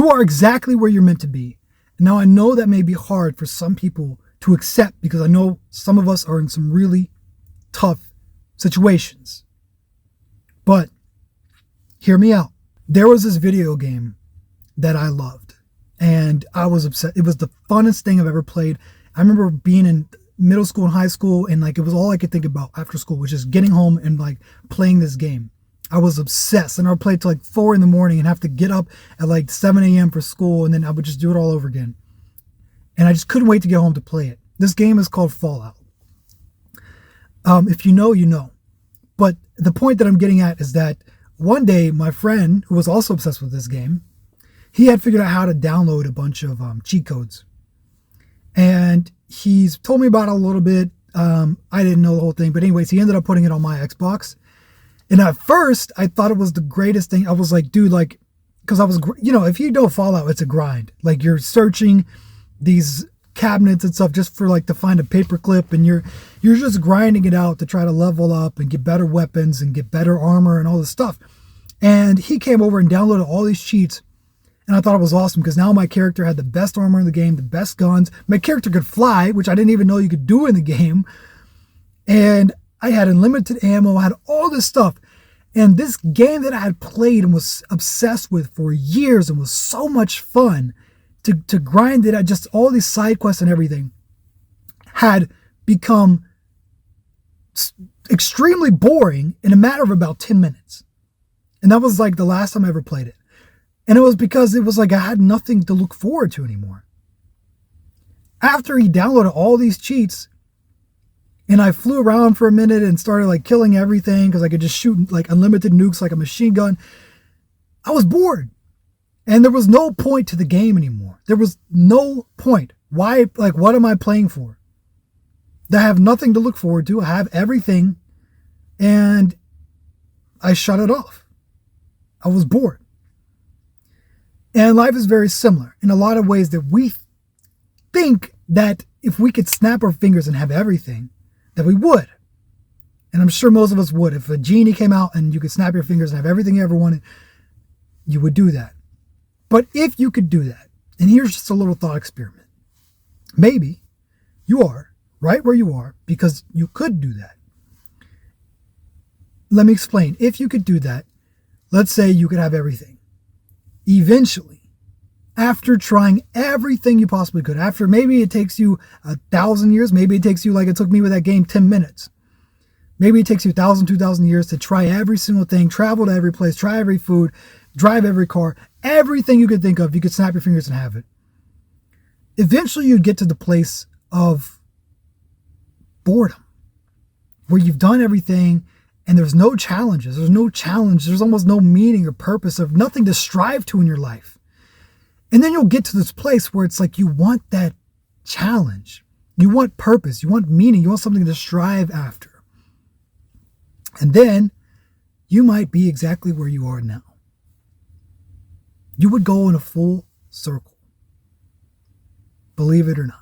You are exactly where you're meant to be. Now, I know that may be hard for some people to accept because I know some of us are in some really tough situations. But hear me out. There was this video game that I loved and I was obsessed. It was the funnest thing I've ever played. I remember being in middle school and high school and like it was all I could think about after school, which is getting home and like playing this game. I was obsessed and I would play till like 4 a.m. and have to get up at like 7 a.m. for school, and then I would just do it all over again. And I just couldn't wait to get home to play it. This game is called Fallout. If you know, you know. But the point that I'm getting at is that one day my friend, who was also obsessed with this game, he had figured out how to download a bunch of cheat codes. And he's told me about it a little bit. I didn't know the whole thing. But anyways, he ended up putting it on my Xbox. And at first, I thought it was the greatest thing. I was like, dude, like, because I was, if you know Fallout, it's a grind. Like, you're searching these cabinets and stuff just for, like, to find a paperclip. And you're just grinding it out to try to level up and get better weapons and get better armor and all this stuff. And he came over and downloaded all these cheats. And I thought it was awesome because now my character had the best armor in the game, the best guns. My character could fly, which I didn't even know you could do in the game. And I had unlimited ammo, I had all this stuff. And this game that I had played and was obsessed with for years and was so much fun to grind it at, just all these side quests and everything, had become extremely boring in a matter of about 10 minutes. And that was like the last time I ever played it. And it was because it was like I had nothing to look forward to anymore. After he downloaded all these cheats, and I flew around for a minute and started like killing everything because I could just shoot like unlimited nukes like a machine gun, I was bored. And there was no point to the game anymore. There was no point. Why? Like, what am I playing for? I have nothing to look forward to. I have everything. And I shut it off. I was bored. And life is very similar in a lot of ways that we think that if we could snap our fingers and have everything, that we would. And I'm sure most of us would. If a genie came out and you could snap your fingers and have everything you ever wanted, you would do that. But if you could do that, and here's just a little thought experiment. Maybe you are right where you are because you could do that. Let me explain. If you could do that, let's say you could have everything. Eventually, after trying everything you possibly could, after maybe it takes you 1,000 years, maybe it takes you like it took me with that game 10 minutes. Maybe it takes you 1,000, 2,000 years to try every single thing, travel to every place, try every food, drive every car, everything you could think of, you could snap your fingers and have it. Eventually you'd get to the place of boredom, where you've done everything and there's no challenges. There's no challenge. There's almost no meaning or purpose, of nothing to strive to in your life. And then you'll get to this place where it's like you want that challenge. You want purpose. You want meaning. You want something to strive after. And then you might be exactly where you are now. You would go in a full circle. Believe it or not.